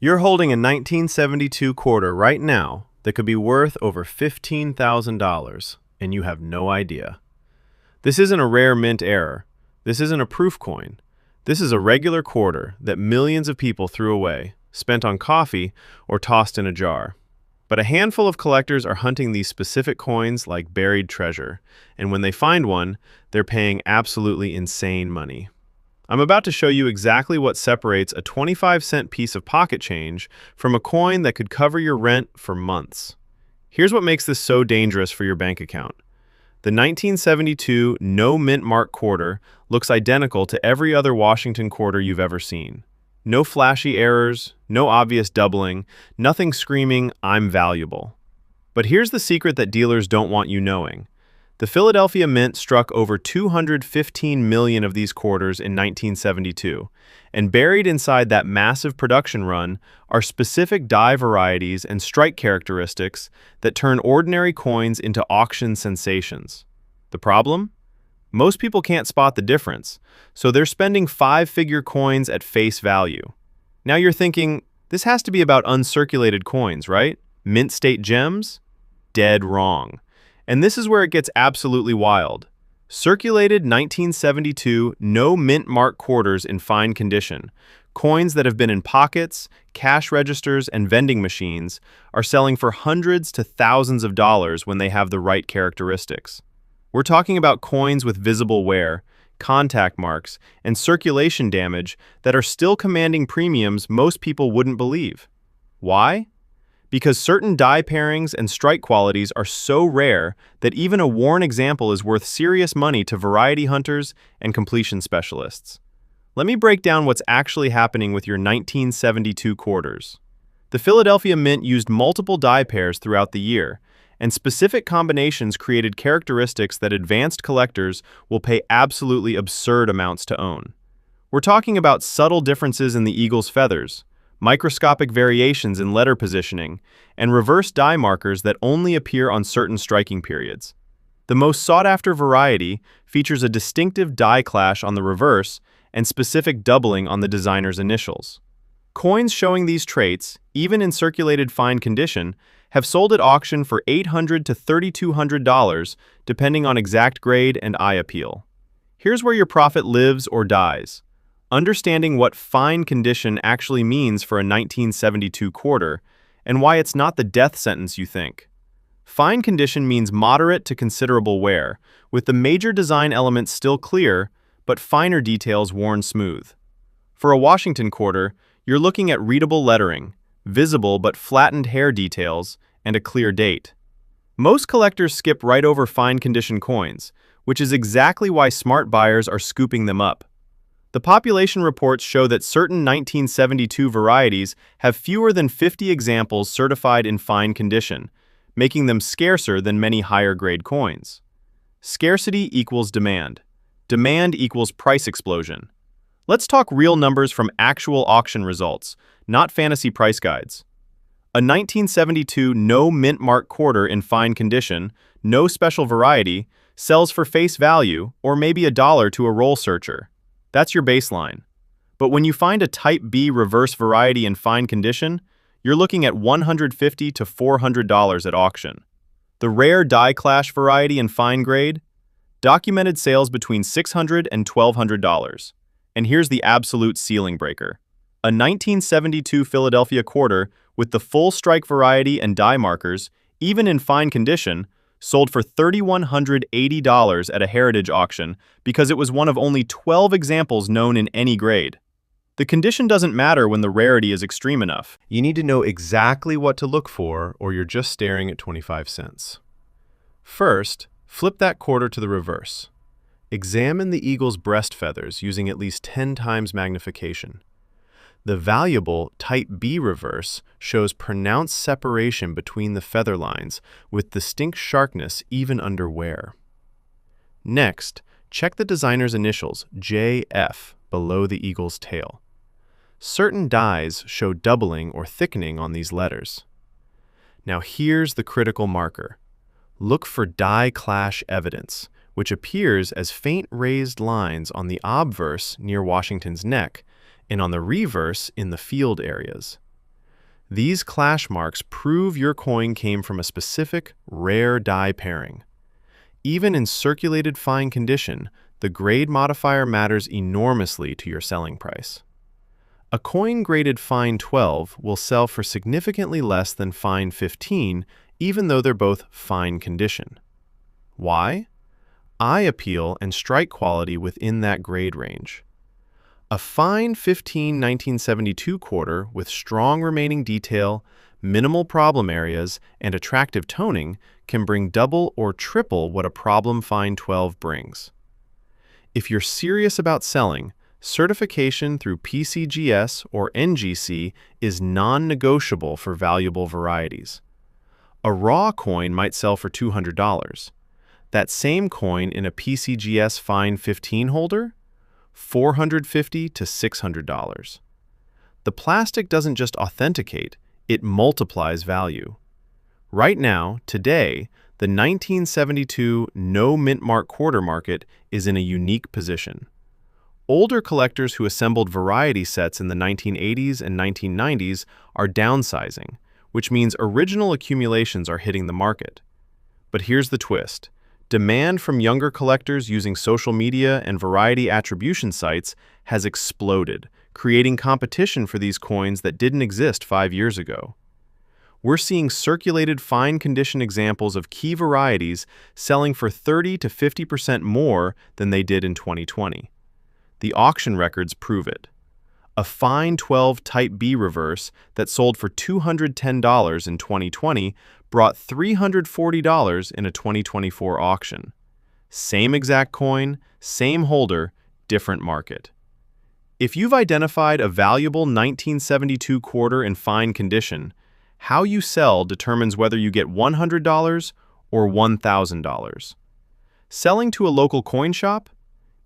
You're holding a 1972 quarter right now that could be worth over $15,000, and you have no idea. This isn't a rare mint error. This isn't a proof coin. This is a regular quarter that millions of people threw away, spent on coffee, or tossed in a jar. But a handful of collectors are hunting these specific coins like buried treasure, and when they find one, they're paying absolutely insane money. I'm about to show you exactly what separates a 25-cent piece of pocket change from a coin that could cover your rent for months. Here's what makes this so dangerous for your bank account. The 1972 no mint mark quarter looks identical to every other Washington quarter you've ever seen. No flashy errors, no obvious doubling, nothing screaming, "I'm valuable." But here's the secret that dealers don't want you knowing. The Philadelphia Mint struck over 215 million of these quarters in 1972, and buried inside that massive production run are specific die varieties and strike characteristics that turn ordinary coins into auction sensations. The problem? Most people can't spot the difference, so they're spending five-figure coins at face value. Now you're thinking, this has to be about uncirculated coins, right? Mint state gems? Dead wrong. And this is where it gets absolutely wild. Circulated 1972 no mint mark quarters in fine condition, coins that have been in pockets, cash registers, and vending machines, are selling for hundreds to thousands of dollars when they have the right characteristics. We're talking about coins with visible wear, contact marks, and circulation damage that are still commanding premiums most people wouldn't believe. Why? Because certain die pairings and strike qualities are so rare that even a worn example is worth serious money to variety hunters and completion specialists. Let me break down what's actually happening with your 1972 quarters. The Philadelphia Mint used multiple die pairs throughout the year, and specific combinations created characteristics that advanced collectors will pay absolutely absurd amounts to own. We're talking about subtle differences in the eagle's feathers, microscopic variations in letter positioning, and reverse die markers that only appear on certain striking periods. The most sought-after variety features a distinctive die clash on the reverse and specific doubling on the designer's initials. Coins showing these traits, even in circulated fine condition, have sold at auction for $800 to $3,200 depending on exact grade and eye appeal. Here's where your profit lives or dies. Understanding what fine condition actually means for a 1972 quarter, and why it's not the death sentence you think. Fine condition means moderate to considerable wear, with the major design elements still clear, but finer details worn smooth. For a Washington quarter, you're looking at readable lettering, visible but flattened hair details, and a clear date. Most collectors skip right over fine condition coins, which is exactly why smart buyers are scooping them up. The population reports show that certain 1972 varieties have fewer than 50 examples certified in fine condition, making them scarcer than many higher-grade coins. Scarcity equals demand. Demand equals price explosion. Let's talk real numbers from actual auction results, not fantasy price guides. A 1972 no mint mark quarter in fine condition, no special variety, sells for face value, or maybe $1 to a roll searcher. That's your baseline. But when you find a Type B reverse variety in fine condition, you're looking at $150 to $400 at auction. The rare die clash variety in fine grade? Documented sales between $600 and $1,200. And here's the absolute ceiling breaker. A 1972 Philadelphia quarter with the full strike variety and die markers, even in fine condition, sold for $3,180 at a heritage auction because it was one of only 12 examples known in any grade. The condition doesn't matter when the rarity is extreme enough. You need to know exactly what to look for, or you're just staring at 25 cents. First, flip that quarter to the reverse. Examine the eagle's breast feathers using at least 10 times magnification. The valuable Type B reverse shows pronounced separation between the feather lines with distinct sharpness even under wear. Next, check the designer's initials, JF, below the eagle's tail. Certain dies show doubling or thickening on these letters. Now here's the critical marker. Look for die clash evidence, which appears as faint raised lines on the obverse near Washington's neck, and on the reverse in the field areas. These clash marks prove your coin came from a specific, rare die pairing. Even in circulated fine condition, the grade modifier matters enormously to your selling price. A coin graded fine 12 will sell for significantly less than fine 15, even though they're both fine condition. Why? Eye appeal and strike quality within that grade range. A fine 15 1972 quarter with strong remaining detail, minimal problem areas, and attractive toning can bring double or triple what a problem fine 12 brings. If you're serious about selling, certification through PCGS or NGC is non-negotiable for valuable varieties. A raw coin might sell for $200. That same coin in a PCGS fine 15 holder? $450 to $600. The plastic doesn't just authenticate, it multiplies value. Right now, today, the 1972 no mint mark quarter market is in a unique position. Older collectors who assembled variety sets in the 1980s and 1990s are downsizing, which means original accumulations are hitting the market. But here's the twist. Demand from younger collectors using social media and variety attribution sites has exploded, creating competition for these coins that didn't exist 5 years ago. We're seeing circulated fine condition examples of key varieties selling for 30 to 50% more than they did in 2020. The auction records prove it. A fine 12 Type B reverse that sold for $210 in 2020 brought $340 in a 2024 auction. Same exact coin, same holder, different market. If you've identified a valuable 1972 quarter in fine condition, how you sell determines whether you get $100 or $1,000. Selling to a local coin shop?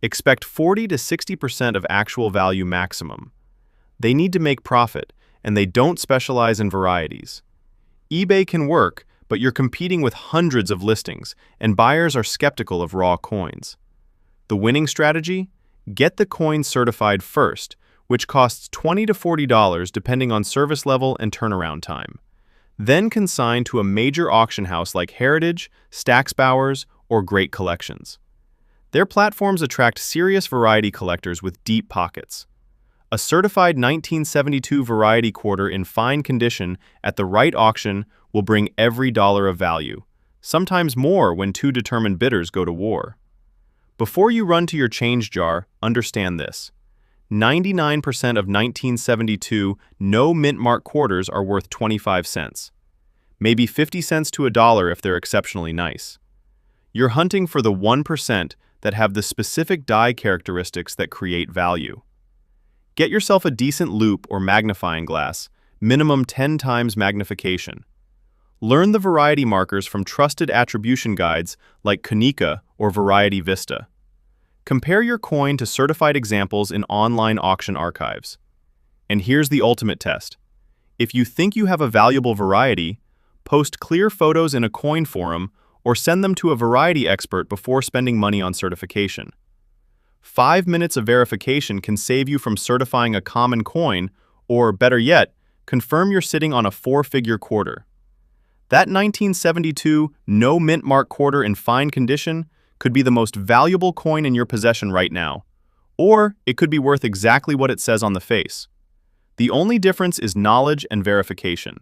Expect 40 to 60% of actual value maximum. They need to make profit, and they don't specialize in varieties. eBay can work, but you're competing with hundreds of listings, and buyers are skeptical of raw coins. The winning strategy? Get the coin certified first, which costs $20 to $40 depending on service level and turnaround time. Then consign to a major auction house like Heritage, Stack's Bowers, or Great Collections. Their platforms attract serious variety collectors with deep pockets. A certified 1972 variety quarter in fine condition at the right auction will bring every dollar of value, sometimes more when two determined bidders go to war. Before you run to your change jar, understand this. 99% of 1972 no mint mark quarters are worth 25 cents. Maybe 50 cents to $1 if they're exceptionally nice. You're hunting for the 1% that have the specific die characteristics that create value. Get yourself a decent loupe or magnifying glass, minimum 10 times magnification. Learn the variety markers from trusted attribution guides like Konica or Variety Vista. Compare your coin to certified examples in online auction archives. And here's the ultimate test. If you think you have a valuable variety, post clear photos in a coin forum or send them to a variety expert before spending money on certification. 5 minutes of verification can save you from certifying a common coin, or better yet, confirm you're sitting on a 4-figure quarter. That 1972 no mint mark quarter in fine condition could be the most valuable coin in your possession right now, or it could be worth exactly what it says on the face. The only difference is knowledge and verification.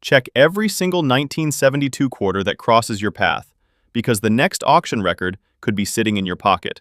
Check every single 1972 quarter that crosses your path, because the next auction record could be sitting in your pocket.